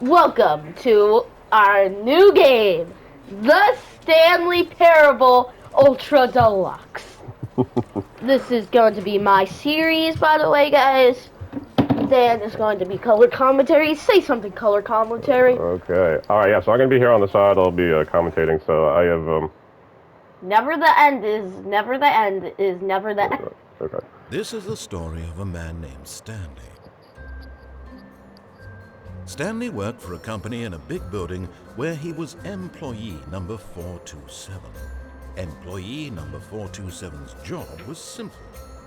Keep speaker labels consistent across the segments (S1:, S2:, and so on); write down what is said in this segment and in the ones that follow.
S1: Welcome to our new game, the Stanley Parable Ultra Deluxe. This is going to be my series, by the way, guys. Dan is going to be color commentary. Say something, color commentary.
S2: Okay. All right. Yeah. So I'm gonna be here on the side. I'll be commentating. So I have.
S1: Never the end is never the end is never the end.
S2: Okay.
S3: This is the story of a man named Stanley. Stanley worked for a company in a big building where he was employee number 427. Employee number 427's job was simple.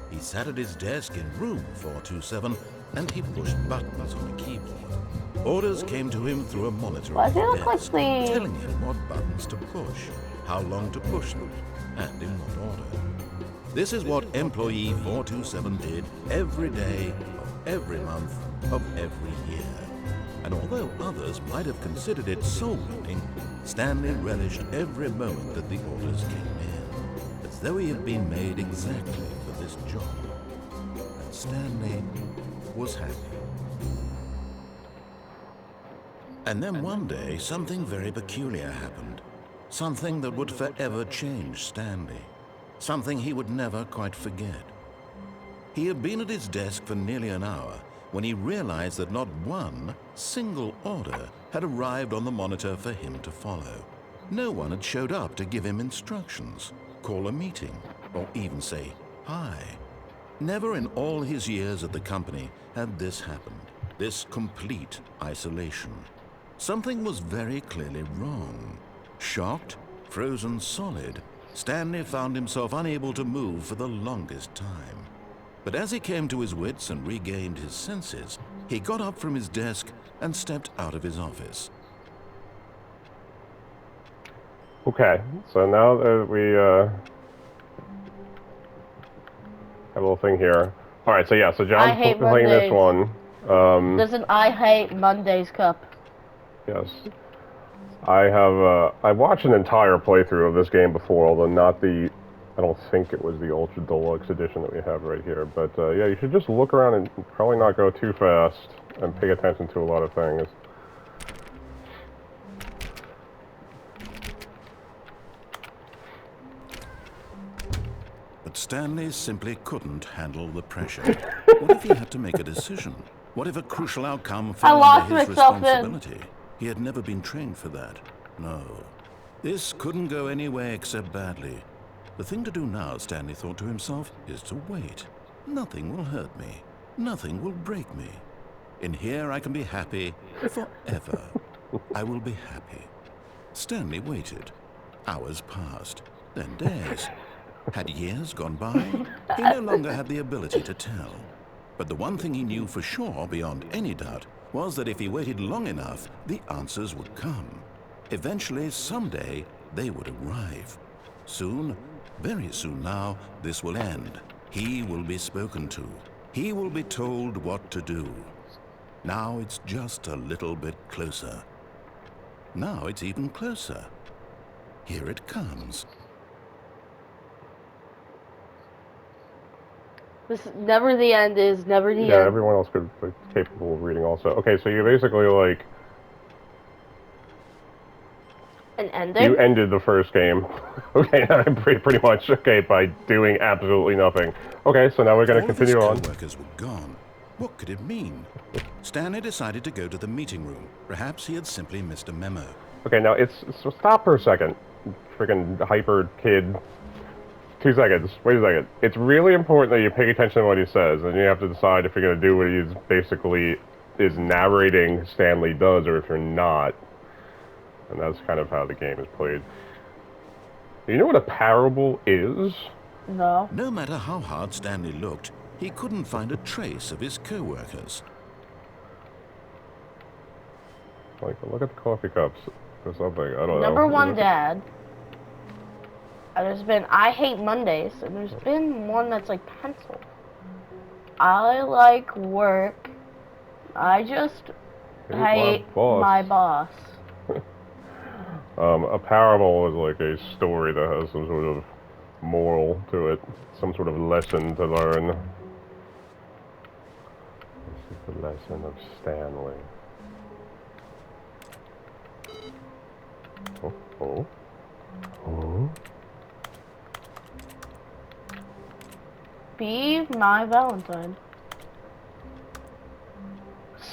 S3: He sat at his desk in room 427 and he pushed buttons on a keyboard. Orders came to him through a monitor on his desk, telling him what buttons to push, how long to push them, and in what order. This is what employee 427 did every day of every month of every year. And although others might have considered it soul-eating, Stanley relished every moment that the orders came in, as though he had been made exactly for this job. And Stanley was happy. And then one day, something very peculiar happened. Something that would forever change Stanley. Something he would never quite forget. He had been at his desk for nearly an hour when he realized that not one single order had arrived on the monitor for him to follow. No one had showed up to give him instructions, call a meeting, or even say hi. Never in all his years at the company had this happened, this complete isolation. Something was very clearly wrong. Shocked, frozen solid, Stanley found himself unable to move for the longest time. But as he came to his wits and regained his senses, he got up from his desk and stepped out of his office.
S2: Okay. So now that we have a little thing here. All right. So yeah. So John's playing this one.
S1: There's an I Hate Mondays cup.
S2: Yes. I have. I watched an entire playthrough of this game before, although not the. I don't think it was the Ultra Deluxe edition that we have right here. But yeah, you should just look around and probably not go too fast and pay attention to a lot of things.
S3: But Stanley simply couldn't handle the pressure. What if he had to make a decision? What if a crucial outcome fell under his responsibility? He had never been trained for that. No. This couldn't go any way except badly. The thing to do now, Stanley thought to himself, is to wait. Nothing will hurt me. Nothing will break me. In here I can be happy forever. I will be happy. Stanley waited. Hours passed, then days. Had years gone by? He no longer had the ability to tell. But the one thing he knew for sure, beyond any doubt, was that if he waited long enough, the answers would come. Eventually, someday, they would arrive. Soon, very soon now, this will end. He will be spoken to. He will be told what to do. Now it's just a little bit closer. Now it's even closer. Here it comes.
S1: This never the end is never the end.
S2: Yeah, everyone else could be capable of reading also. Okay, so you basically like
S1: an ending.
S2: You ended the first game. Okay, pretty much. Okay, by doing absolutely nothing. Okay, so now we're going to continue on.
S3: All of his co-workers were gone. What could it mean? Stanley decided to go to the meeting room. Perhaps he had simply missed a memo.
S2: Okay, now so stop for a second. Freaking hyper kid. 2 seconds. Wait a second. It's really important that you pay attention to what he says, and you have to decide if you're going to do what he's basically is narrating Stanley does, or if you're not. And that's kind of how the game is played. You know what a parable is?
S1: No.
S3: No matter how hard Stanley looked, he couldn't find a trace of his co-workers.
S2: Like, look at the coffee cups or something. I don't know.
S1: Number one, Dad. There's been I Hate Mondays, and there's been one that's like pencil. I like work. I just hate my boss.
S2: A parable is like a story that has some sort of moral to it, some sort of lesson to learn. This is the lesson of Stanley. Oh, oh, oh.
S1: Be my Valentine.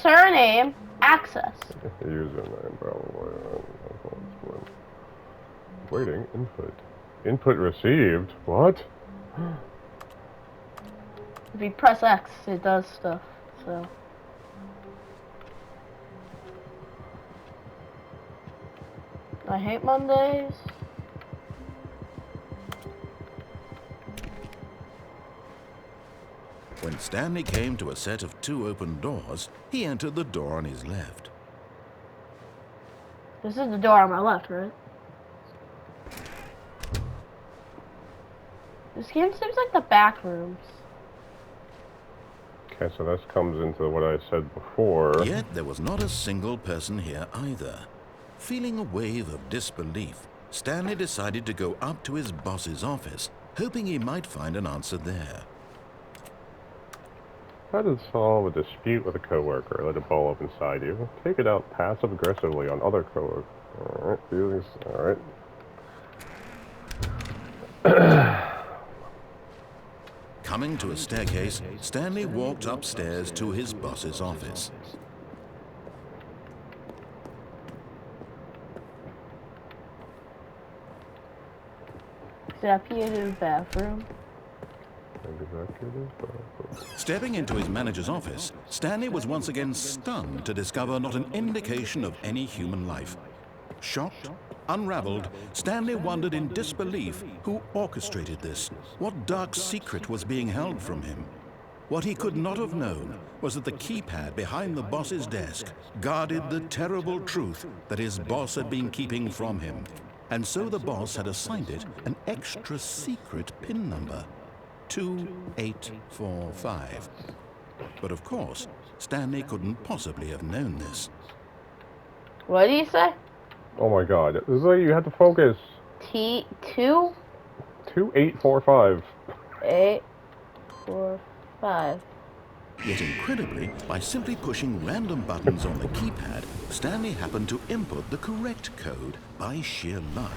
S1: Surname, access.
S2: Username, probably. Waiting, input. Input received? What?
S1: If you press X, it does stuff, so. I hate Mondays.
S3: When Stanley came to a set of 2 open doors, he entered the door on his left.
S1: This is the door on my left, right? This game seems like the back rooms.
S2: Okay, so this comes into what I said before.
S3: Yet there was not a single person here either. Feeling a wave of disbelief, Stanley decided to go up to his boss's office, hoping he might find an answer there.
S2: How to solve a dispute with a coworker? Let it ball up inside you. Take it out passive-aggressively on other coworkers. Alright, feelings. Alright.
S3: Coming to a staircase, Stanley walked upstairs to his boss's office.
S1: Executive bathroom.
S3: Stepping into his manager's office, Stanley was once again stunned to discover not an indication of any human life. Shocked, unraveled, Stanley wondered in disbelief who orchestrated this, what dark secret was being held from him. What he could not have known was that the keypad behind the boss's desk guarded the terrible truth that his boss had been keeping from him. And so the boss had assigned it an extra secret PIN number. 2845. But of course, Stanley couldn't possibly have known this.
S1: What do you say?
S2: Oh my god. This is like you have to focus.
S1: T2?
S2: 2845.
S1: 845.
S3: Yet incredibly, by simply pushing random buttons on the keypad, Stanley happened to input the correct code by sheer luck.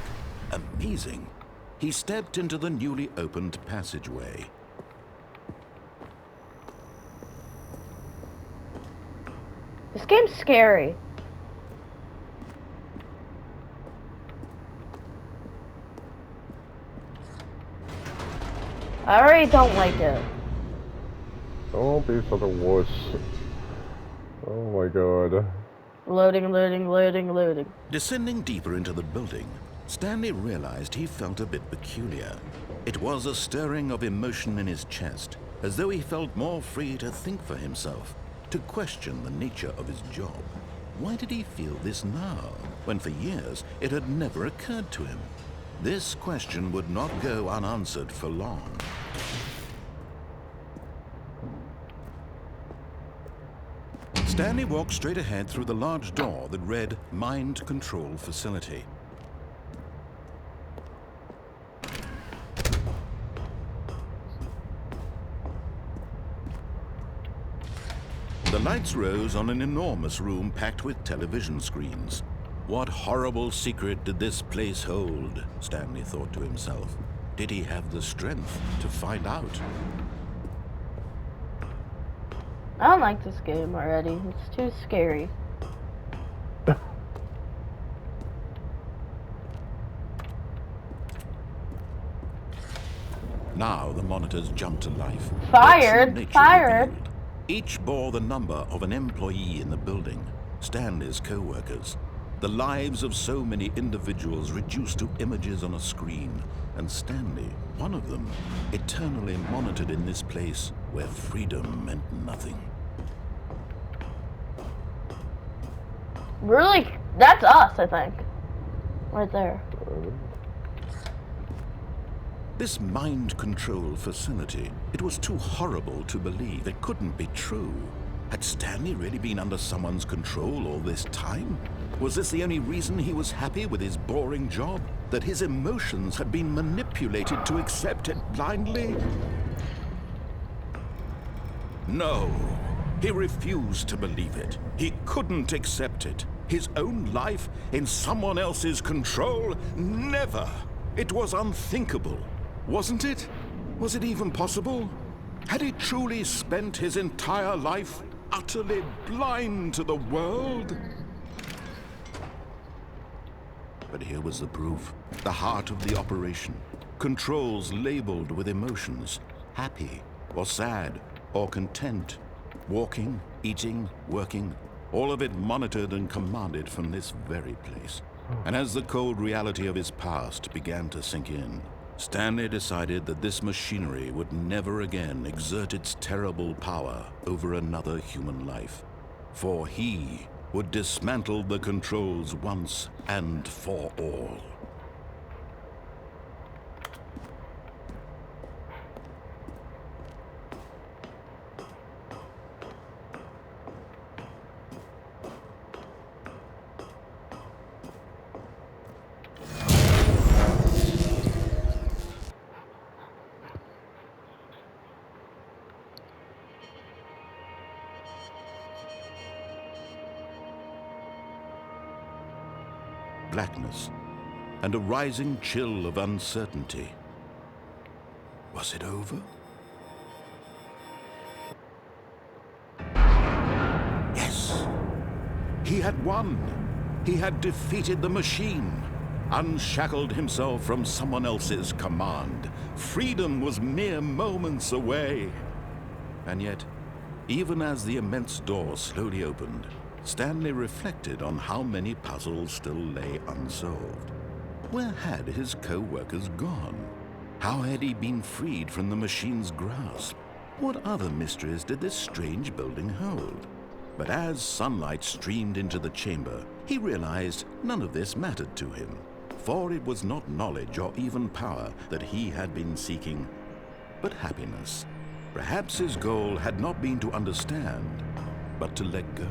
S3: Amazing. He stepped into the newly opened passageway.
S1: This game's scary. I already don't like it.
S2: Don't be such a wuss. Oh my god.
S1: Loading, loading, loading, loading.
S3: Descending deeper into the building, Stanley realized he felt a bit peculiar. It was a stirring of emotion in his chest, as though he felt more free to think for himself, to question the nature of his job. Why did he feel this now, when for years it had never occurred to him? This question would not go unanswered for long. Stanley walked straight ahead through the large door that read Mind Control Facility. The lights rose on an enormous room packed with television screens. What horrible secret did this place hold? Stanley thought to himself. Did he have the strength to find out?
S1: I don't like this game already. It's too scary.
S3: Now the monitors jumped to life.
S1: Fired!
S3: Their true nature
S1: Fired!
S3: revealed. Each bore the number of an employee in the building, Stanley's co-workers. The lives of so many individuals reduced to images on a screen, and Stanley, one of them, eternally monitored in this place where freedom meant nothing.
S1: Really? That's us, I think. Right there.
S3: This mind control facility, it was too horrible to believe. It couldn't be true. Had Stanley really been under someone's control all this time? Was this the only reason he was happy with his boring job? That his emotions had been manipulated to accept it blindly? No. He refused to believe it. He couldn't accept it. His own life in someone else's control? Never! It was unthinkable, wasn't it? Was it even possible? Had he truly spent his entire life utterly blind to the world? But here was the proof. The heart of the operation. Controls labeled with emotions. Happy, or sad, or content. Walking, eating, working. All of it monitored and commanded from this very place. And as the cold reality of his past began to sink in, Stanley decided that this machinery would never again exert its terrible power over another human life. For he would dismantle the controls once and for all. Blackness, and a rising chill of uncertainty. Was it over? Yes! He had won! He had defeated the machine, unshackled himself from someone else's command. Freedom was mere moments away. And yet, even as the immense door slowly opened, Stanley reflected on how many puzzles still lay unsolved. Where had his co-workers gone? How had he been freed from the machine's grasp? What other mysteries did this strange building hold? But as sunlight streamed into the chamber, he realized none of this mattered to him, for it was not knowledge or even power that he had been seeking, but happiness. Perhaps his goal had not been to understand, but to let go.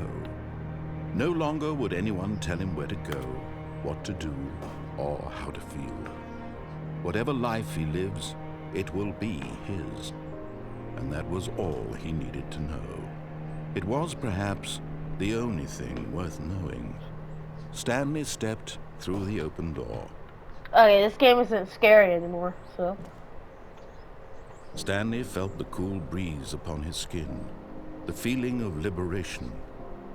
S3: No longer would anyone tell him where to go, what to do, or how to feel. Whatever life he lives, it will be his. And that was all he needed to know. It was perhaps the only thing worth knowing. Stanley stepped through the open door.
S1: Okay, this game isn't scary anymore, so...
S3: Stanley felt the cool breeze upon his skin, the feeling of liberation,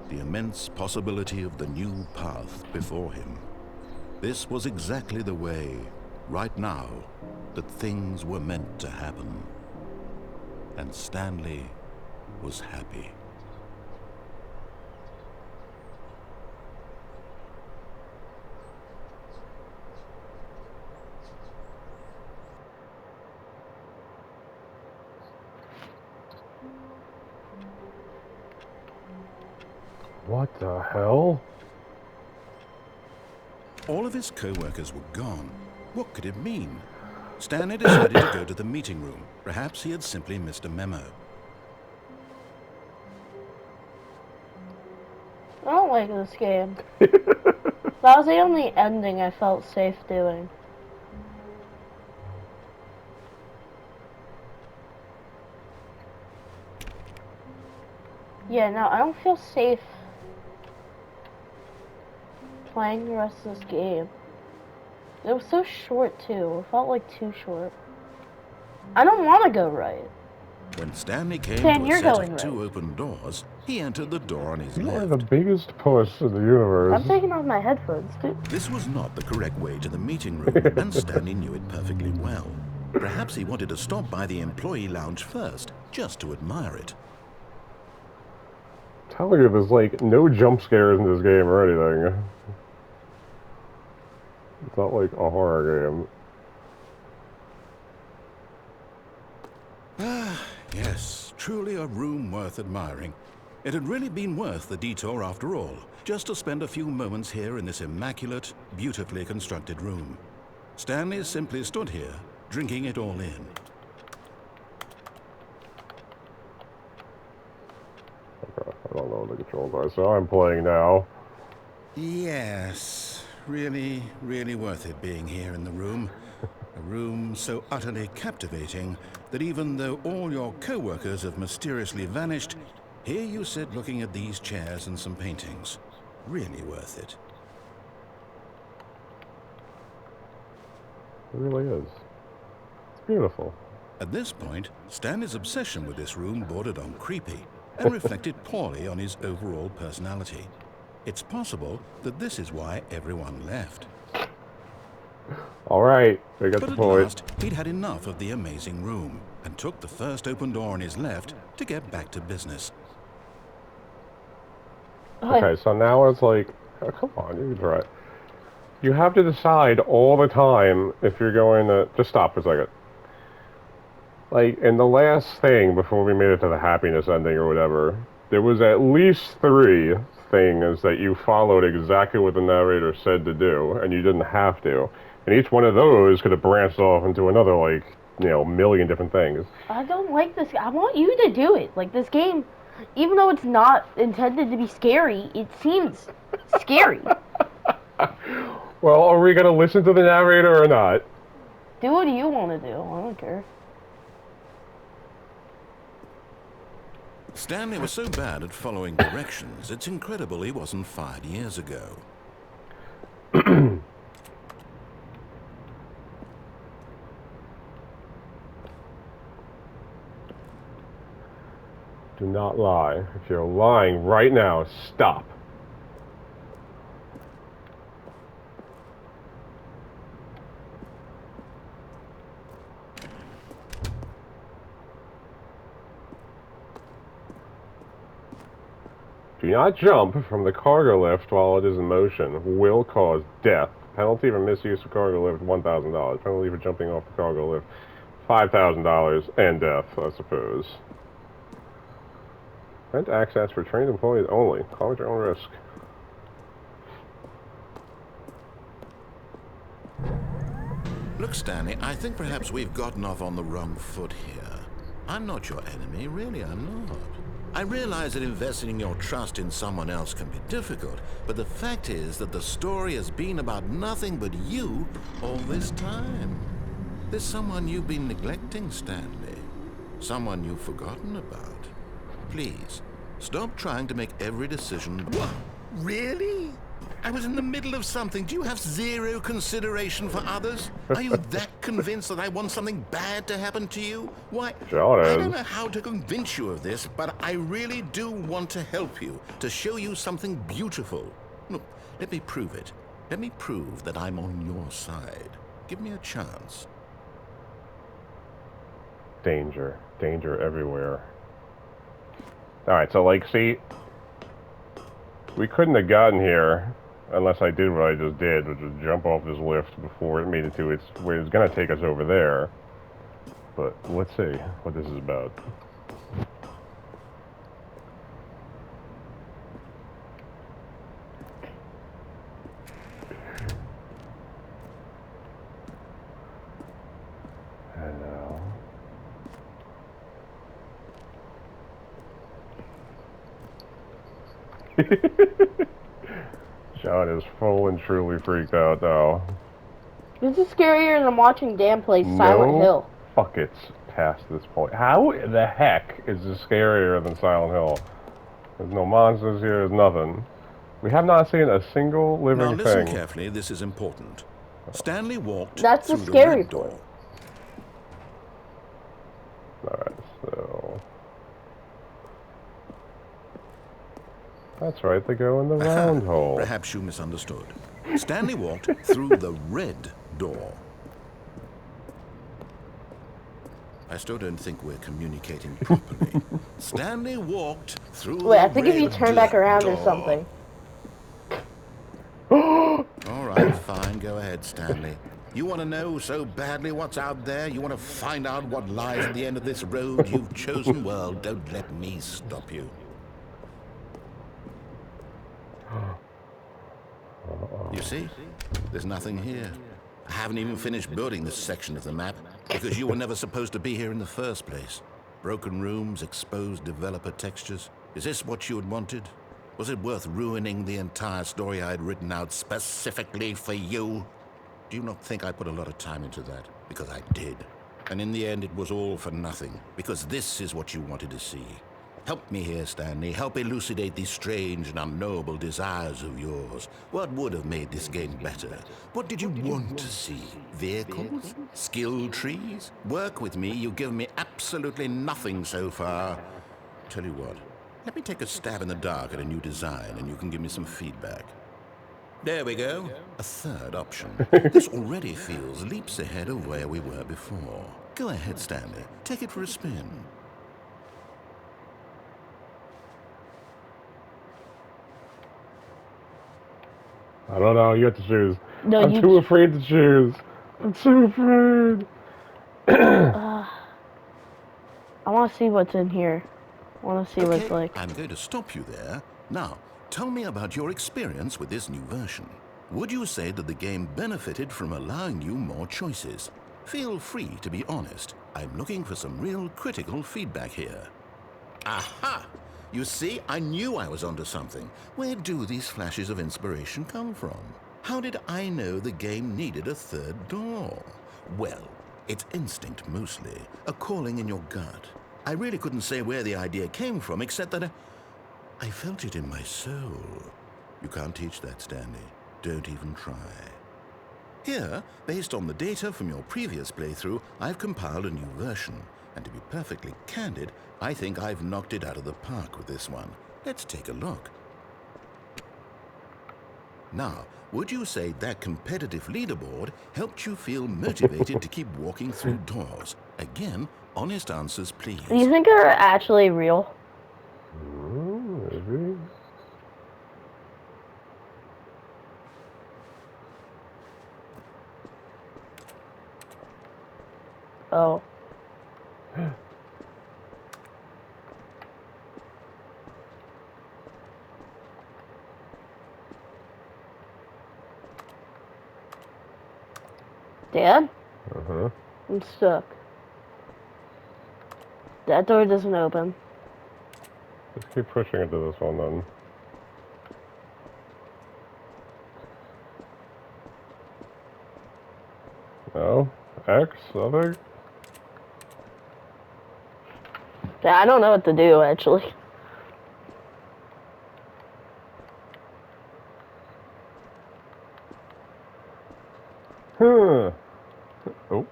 S3: the immense possibility of the new path before him. This was exactly the way, right now, that things were meant to happen. And Stanley was happy.
S2: What the hell?
S3: All of his co-workers were gone. What could it mean? Stanley decided to go to the meeting room. Perhaps he had simply missed a memo.
S1: I don't like this game. That was the only ending I felt safe doing. Yeah, no, I don't feel safe playing the rest of this game. It was so short too. It felt like too short. I don't want to go right.
S3: When Stanley came
S1: Ken,
S3: to
S1: you're
S3: a set
S1: going
S3: of two
S1: right.
S3: open doors, he entered the door on his
S2: You are
S3: left.
S2: the biggest puss in the universe.
S1: I'm taking off my headphones too.
S3: This was not the correct way to the meeting room, and Stanley knew it perfectly well. Perhaps he wanted to stop by the employee lounge first, just to admire it.
S2: I'm telling you, there's like no jump scares in this game or anything. It's not like a horror game.
S3: Ah, yes, truly a room worth admiring. It had really been worth the detour after all, just to spend a few moments here in this immaculate, beautifully constructed room. Stanley simply stood here, drinking it all in.
S2: Okay, I don't know what the controls are, so I'm playing now.
S3: Yes, really, really worth it being here in the room. A room so utterly captivating that even though all your co-workers have mysteriously vanished, here you sit looking at these chairs and some paintings. really worth it.
S2: It really is. It's beautiful.
S3: At this point, Stanley's obsession with this room bordered on creepy and reflected poorly on his overall personality. It's possible that this is why everyone left.
S2: All right, I got
S3: But
S2: the
S3: at
S2: point.
S3: last, he'd had enough of the amazing room and took the first open door on his left to get back to business.
S2: Okay, so now it's like, oh, come on, you can try it. You have to decide all the time if you're going to... Just stop for a second. Like, in the last thing, before we made it to the happiness ending or whatever, there was at least 3 things that you followed exactly what the narrator said to do, and you didn't have to. And each one of those could have branched off into another, like, you know, million different things.
S1: I don't like this. I want you to do it. Like, this game, even though it's not intended to be scary, it seems scary.
S2: Well, are we going to listen to the narrator or not?
S1: Do what you want to do. I don't care.
S3: Stanley was so bad at following directions, it's incredible he wasn't fired years ago.
S2: Do not lie. If you're lying right now, stop. Do not jump from the cargo lift while it is in motion. Will cause death. Penalty for misuse of cargo lift, $1,000. Penalty for jumping off the cargo lift, $5,000, and death, I suppose. Rent access for trained employees only. Call at your own risk.
S3: Look, Stanley, I think perhaps we've gotten off on the wrong foot here. I'm not your enemy, really, I'm not. I realize that investing your trust in someone else can be difficult, but the fact is that the story has been about nothing but you all this time. There's someone you've been neglecting, Stanley. Someone you've forgotten about. Please, stop trying to make every decision... What? Really? I was in the middle of something. Do you have zero consideration for others? Are you that convinced that I want something bad to happen to you? Why,
S2: Sure
S3: I
S2: is.
S3: don't know how to convince you of this, but I really do want to help you, to show you something beautiful. Look, let me prove it. Let me prove that I'm on your side. Give me a chance.
S2: Danger. Danger everywhere. Alright, so like, see, we couldn't have gotten here unless I did what I just did, which was jump off this lift before it made it to its, where it's going to take us over there. But let's see what this is about. And now... John is full and truly freaked out now.
S1: This is scarier than watching Dan play Silent Hill.
S2: Buckets past this point. How the heck is this scarier than Silent Hill? There's no monsters here, there's nothing. We have not seen a single living thing.
S3: Now listen carefully, this is important. Stanley walked
S1: That's the
S3: through
S1: scary
S3: red door.
S2: Alright, so... That's right, they go in the round hole.
S3: Perhaps you misunderstood. Stanley walked through the red door. I still don't think we're communicating properly. Stanley walked through
S1: Wait, I
S3: the
S1: think if you
S3: red
S1: turn back around,
S3: door.
S1: there's something.
S3: All right, fine, go ahead, Stanley. You want to know so badly what's out there? You want to find out what lies at the end of this road you've chosen? Well, don't let me stop you. You see, there's nothing here. I haven't even finished building this section of the map because you were never supposed to be here in the first place. Broken rooms, exposed developer textures. Is this what you had wanted? Was it worth ruining the entire story I had written out specifically for you? Do you not think I put a lot of time into that? Because I did. And in the end, it was all for nothing. Because this is what you wanted to see. Help me here, Stanley. Help elucidate these strange and unknowable desires of yours. What would have made this game better? What did you want to see? Vehicles? Skill trees? Work with me. You've given me absolutely nothing so far. Tell you what, let me take a stab in the dark at a new design and you can give me some feedback. There we go. A third option. This already feels leaps ahead of where we were before. Go ahead, Stanley. Take it for a spin.
S2: I don't know. You have to choose.
S1: No,
S2: I'm too afraid to choose. I'm too afraid.
S1: I want to see what's in here. I want to see what's like.
S3: I'm going to stop you there. Now, tell me about your experience with this new version. Would you say that the game benefited from allowing you more choices? Feel free to be honest. I'm looking for some real critical feedback here. Aha! You see, I knew I was onto something. Where do these flashes of inspiration come from? How did I know the game needed a third door? Well, it's instinct mostly, a calling in your gut. I really couldn't say where the idea came from, except that I felt it in my soul. You can't teach that, Stanley. Don't even try. Here, based on the data from your previous playthrough, I've compiled a new version. And to be perfectly candid, I think I've knocked it out of the park with this one. Let's take a look. Now, would you say that competitive leaderboard helped you feel motivated to keep walking through doors? Again, honest answers, please.
S1: Do you think they're actually real?
S2: Maybe.
S1: Oh. Dad?
S2: Uh-huh.
S1: I'm stuck. That door doesn't open.
S2: Let's keep pushing into this one then. No? X, I think?
S1: Yeah, I don't know what to do, actually.
S2: Huh. Oh.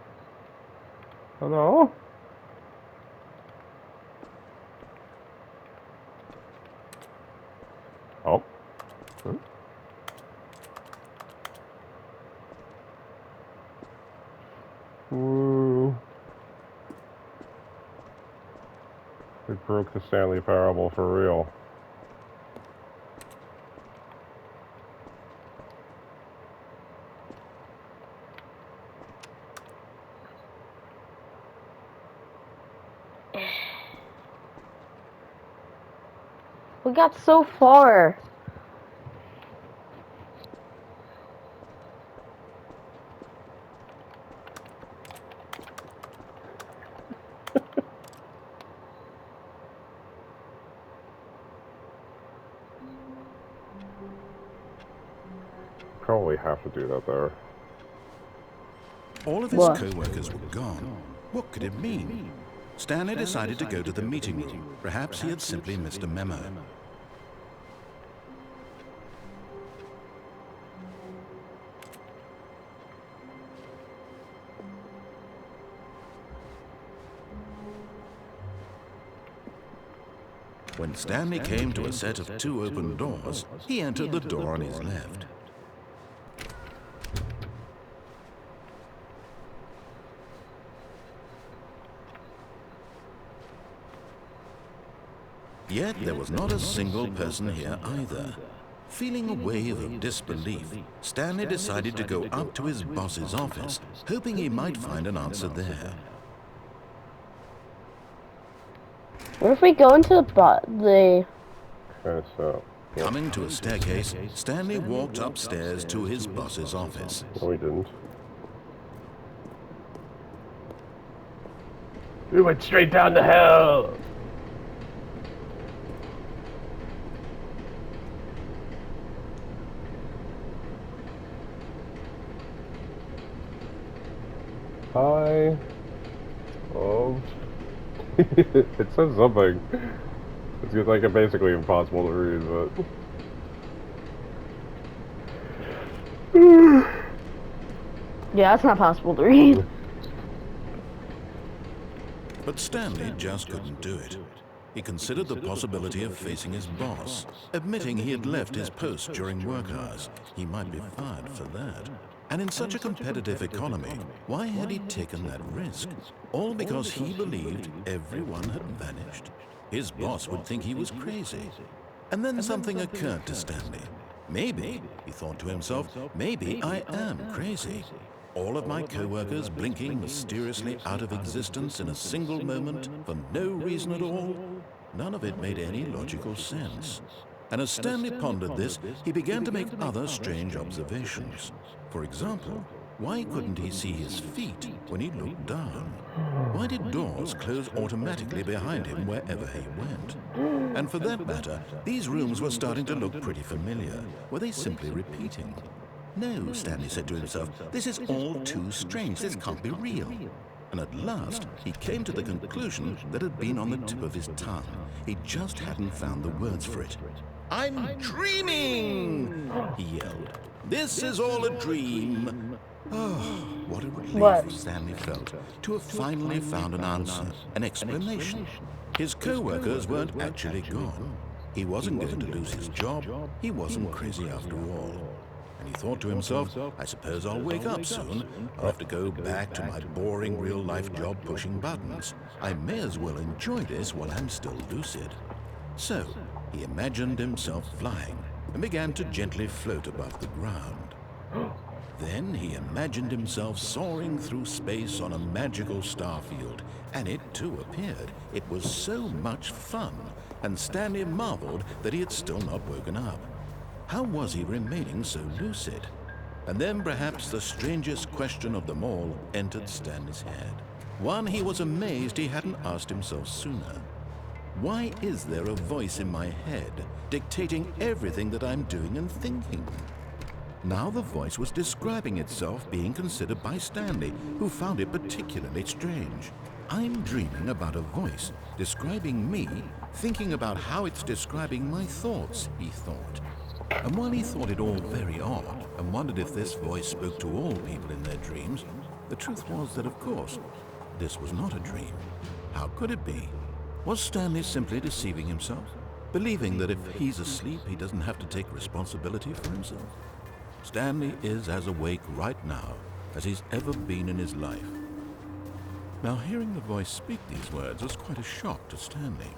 S2: Hello? Oh. Huh? Woo. We broke the Stanley Parable for real.
S1: We got so far.
S2: Probably have to do that there.
S3: All of his co-workers were gone. What could it mean? Stanley decided to go to the meeting room. Perhaps he had simply missed a memo. When Stanley came to a set of 2 open doors, he entered the door on his left. Yet there was not a single person here either. Feeling a wave of disbelief, Stanley decided to go up to his boss's office, hoping he might find an answer there.
S1: What if we go into the
S2: Okay, so.
S3: Coming to a staircase, Stanley walked upstairs to his boss's office.
S2: No, we didn't. We went straight down to hell! Hi. Oh. It says something. It's like basically impossible to read, but...
S1: Yeah, it's not possible to read.
S3: But Stanley just couldn't do it. He considered the possibility of facing his boss, admitting he had left his post during work hours. He might be fired for that. And in such a competitive economy, why had he taken that risk? All because he believed everyone had vanished. His boss would think he was crazy. And then something occurred to Stanley. Maybe, he thought to himself, maybe I am crazy. All of my co-workers blinking mysteriously out of existence in a single moment for no reason at all. None of it made any logical sense. And as Stanley pondered this, he began to make other strange observations. For example, why couldn't he see his feet when he looked down? Why did doors close automatically behind him wherever he went? And for that matter, these rooms were starting to look pretty familiar. Were they simply repeating? No, Stanley said to himself, this is all too strange. This can't be real. And at last, he came to the conclusion that had been on the tip of his tongue. He just hadn't found the words for it. I'm dreaming! He yelled. This is all a dream. Oh, what a relief Stanley felt to have finally found an answer, an explanation. His co-workers weren't actually gone. He wasn't going to lose his job. He wasn't crazy after all. And he thought to himself, I suppose I'll wake up soon. I'll have to go back to my boring real-life job pushing buttons. I may as well enjoy this while I'm still lucid. So, he imagined himself flying and began to gently float above the ground. Then he imagined himself soaring through space on a magical star field, and it too appeared. It was so much fun, and Stanley marveled that he had still not woken up. How was he remaining so lucid? And then perhaps the strangest question of them all entered Stanley's head. One he was amazed he hadn't asked himself sooner. Why is there a voice in my head dictating everything that I'm doing and thinking? Now the voice was describing itself being considered by Stanley, who found it particularly strange. I'm dreaming about a voice describing me, thinking about how it's describing my thoughts, he thought. And while he thought it all very odd and wondered if this voice spoke to all people in their dreams, the truth was that, of course, this was not a dream. How could it be? Was Stanley simply deceiving himself, believing that if he's asleep, he doesn't have to take responsibility for himself? Stanley is as awake right now as he's ever been in his life. Now, hearing the voice speak these words was quite a shock to Stanley.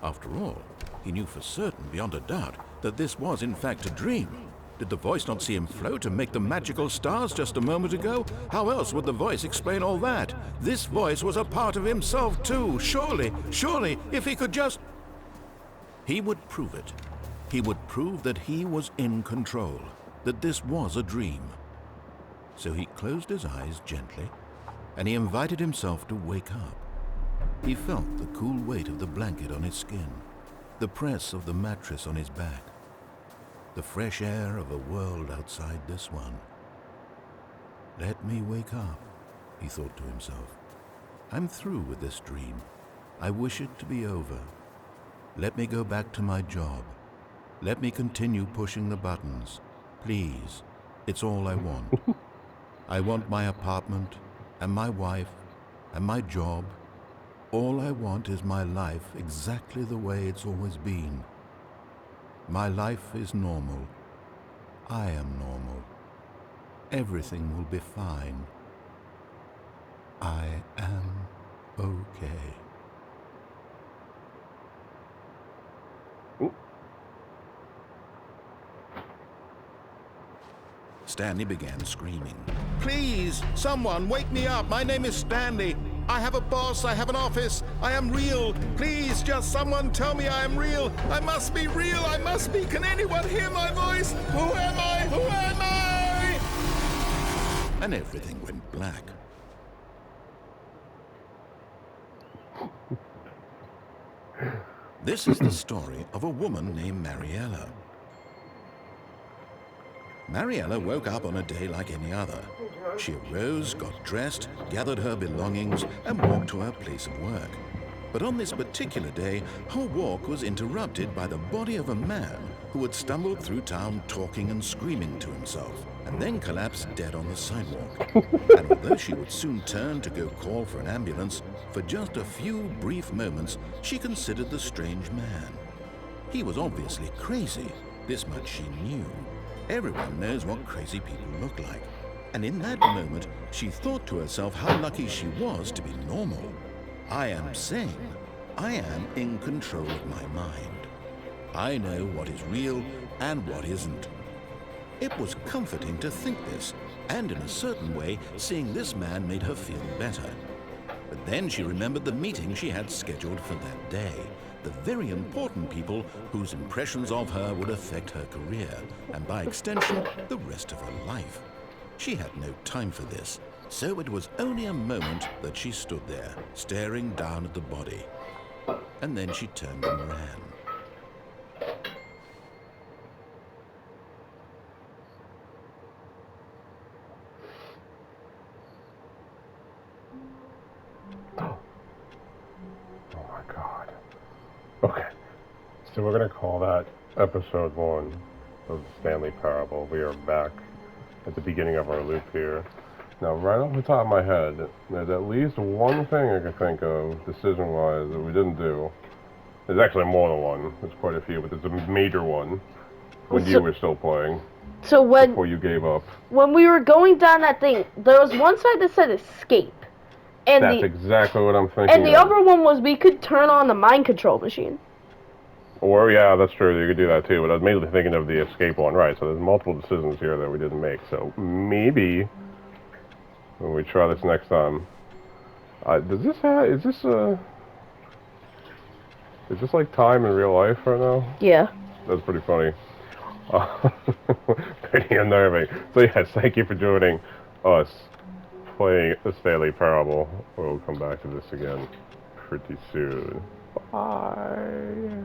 S3: After all, he knew for certain, beyond a doubt, that this was in fact a dream. Did the voice not see him float and make the magical stars just a moment ago? How else would the voice explain all that? This voice was a part of himself too. Surely, if he could just... He would prove it. He would prove that he was in control, that this was a dream. So he closed his eyes gently, and he invited himself to wake up. He felt the cool weight of the blanket on his skin, the press of the mattress on his back, the fresh air of a world outside this one. Let me wake up, he thought to himself. I'm through with this dream. I wish it to be over. Let me go back to my job. Let me continue pushing the buttons. Please, it's all I want. I want my apartment, and my wife, and my job. All I want is my life exactly the way it's always been. My life is normal. I am normal. Everything will be fine. I am okay.
S2: Ooh.
S3: Stanley began screaming. Please, someone, wake me up. My name is Stanley. I have a boss. I have an office. I am real. Please, just someone tell me I am real. I must be real. I must be. Can anyone hear my voice? Who am I? Who am I? And everything went black. This is the story of a woman named Mariella. Mariella woke up on a day like any other. She arose, got dressed, gathered her belongings, and walked to her place of work. But on this particular day, her walk was interrupted by the body of a man who had stumbled through town talking and screaming to himself, and then collapsed dead on the sidewalk. And although she would soon turn to go call for an ambulance, for just a few brief moments, she considered the strange man. He was obviously crazy. This much she knew. Everyone knows what crazy people look like. And in that moment, she thought to herself how lucky she was to be normal. I am sane. I am in control of my mind. I know what is real and what isn't. It was comforting to think this, and in a certain way, seeing this man made her feel better. But then she remembered the meeting she had scheduled for that day, the very important people whose impressions of her would affect her career, and by extension, the rest of her life. She had no time for this, so it was only a moment that she stood there, staring down at the body. And then she turned and ran.
S2: Oh my god. Okay. So we're going to call that episode 1 of the Stanley Parable. We are back at the beginning of our loop here. Now, right off the top of my head, there's at least one thing I can think of, decision-wise, that we didn't do. There's actually more than one. There's quite a few, but there's a major one when you were still playing.
S1: So
S2: before you gave up.
S1: When we were going down that thing, there was one side that said escape. And
S2: that's exactly what I'm thinking.
S1: And the other one was we could turn on the mind control machine.
S2: Or, yeah, that's true. You could do that too. But I was mainly thinking of the escape one. Right, so there's multiple decisions here that we didn't make. So maybe when we try this next time. Does this have... Is this like time in real life right now?
S1: Yeah.
S2: That's pretty funny. Pretty unnerving. So yes, thank you for joining us playing the Stanley Parable. We'll come back to this again pretty soon. Bye.